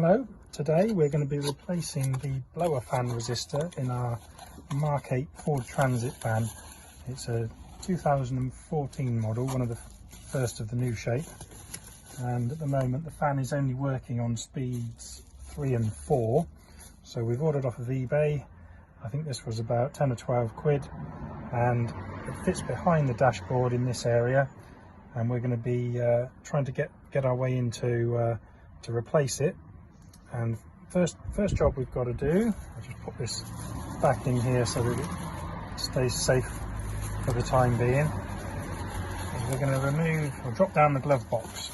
Hello, today we're going to be replacing the blower fan resistor in our Mark 8 Ford Transit van. It's a 2014 model, one of the first of the new shape, and at the moment the fan is only working on speeds 3 and 4, so we've ordered off of eBay. I think this was about 10 or 12 quid, and it fits behind the dashboard in this area, and we're going to be trying to get our way into to replace it. And first job we've got to do, I'll just put this back in here so that it stays safe for the time being, is we're going to remove or drop down the glove box,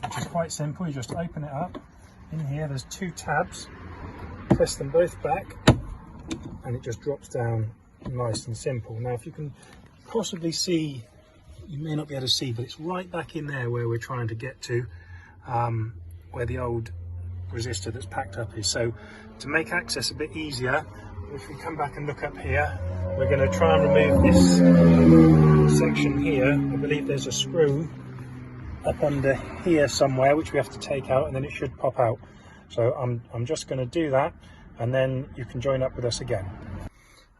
which is quite simple. You just open it up. In here there's 2 tabs, press them both back and it just drops down nice and simple. Now if you can possibly see, you may not be able to see, but it's right back in there where we're trying to get to, where the old resistor that's packed up is. So to make access a bit easier, if we come back and look up here, we're going to try and remove this section here. I believe there's a screw up under here somewhere which we have to take out, and then it should pop out. So I'm just going to do that, and then you can join up with us again.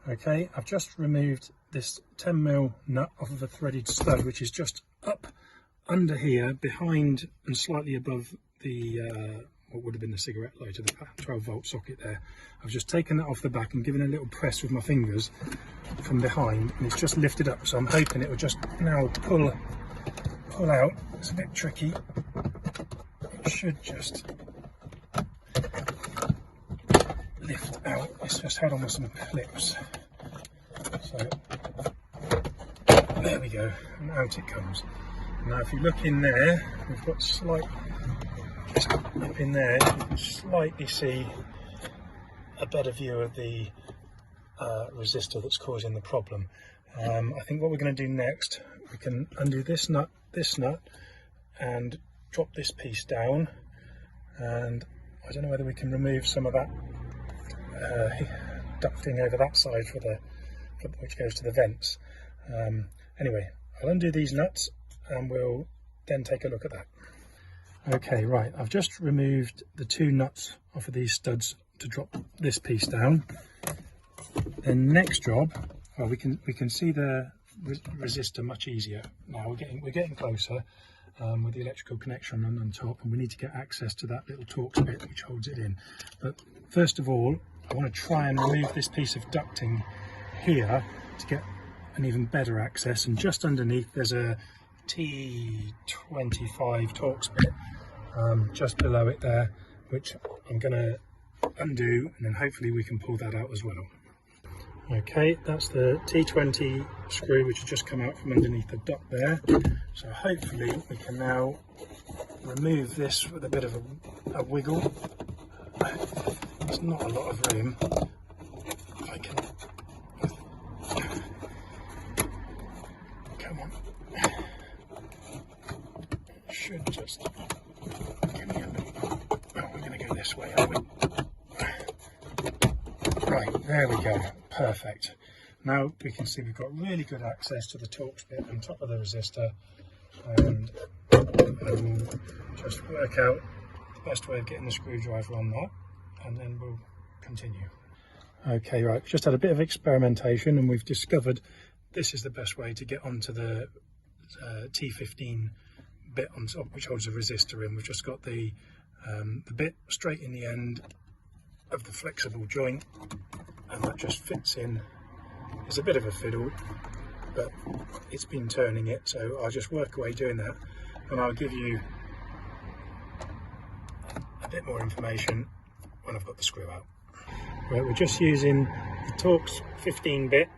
Okay, I've just removed this 10mm nut off of a threaded stud, which is just up under here, behind and slightly above the what would have been the cigarette lighter, the 12-volt socket there. I've just taken that off the back and given a little press with my fingers from behind, and it's just lifted up. So I'm hoping it will just now pull out. It's a bit tricky. It should just lift out. It's just held on with some clips. So there we go, and out it comes. Now if you look in there, we've got just up in there, you can slightly see a better view of the resistor that's causing the problem. I think what we're going to do next, we can undo this nut, and drop this piece down, and I don't know whether we can remove some of that ducting over that side which goes to the vents. Anyway, I'll undo these nuts and we'll then take a look at that. Okay, right, I've just removed the 2 nuts off of these studs to drop this piece down. Then next job, well, we can see the resistor much easier now. We're getting closer with the electrical connection on top, and we need to get access to that little Torx bit which holds it in. But first of all, I want to try and remove this piece of ducting here to get an even better access, and just underneath there's a T25 Torx bit just below it there, which I'm going to undo, and then hopefully we can pull that out as well. Okay, that's the T20 screw which has just come out from underneath the duct there, so hopefully we can now remove this with a bit of a wiggle. There's not a lot of room. If I can, come on, should just give me a bit. Oh, we're going to go this way, aren't we? Right, there we go, perfect. Now we can see we've got really good access to the Torx bit on top of the resistor, and we'll just work out the best way of getting the screwdriver on that, and then we'll continue. Okay, right, we've just had a bit of experimentation and we've discovered this is the best way to get onto the T15 bit on top which holds the resistor in. We've just got the bit straight in the end of the flexible joint, and that just fits in. It's a bit of a fiddle, but it's been turning it, so I'll just work away doing that, and I'll give you a bit more information when I've got the screw out. Right, we're just using the Torx 15 bit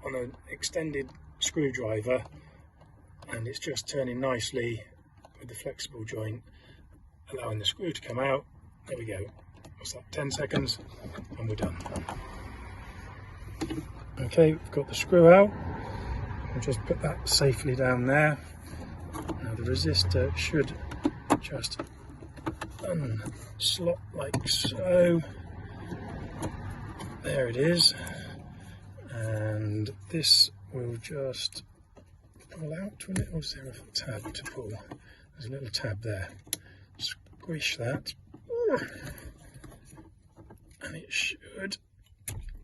on an extended screwdriver, and it's just turning nicely with the flexible joint, allowing the screw to come out. There we go. What's that, 10 seconds and we're done. Okay, we've got the screw out. We'll just put that safely down there. Now the resistor should just unslot like so. There it is, and this will just pull out, will it, or is there a tab to pull? There's a little tab there. squish that, and it should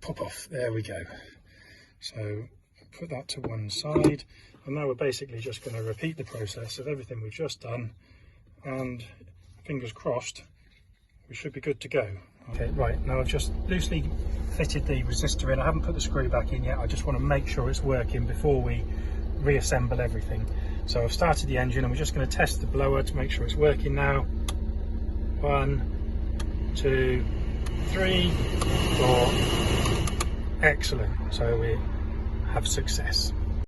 pop off. There we go. So put that to one side, and now we're basically just going to repeat the process of everything we've just done, and fingers crossed we should be good to go. Okay, right, now I've just loosely fitted the resistor in. I haven't put the screw back in yet. I just want to make sure it's working before we reassemble everything. So I've started the engine and we're just going to test the blower to make sure it's working now. 1, 2, 3, 4. Excellent. So we have success.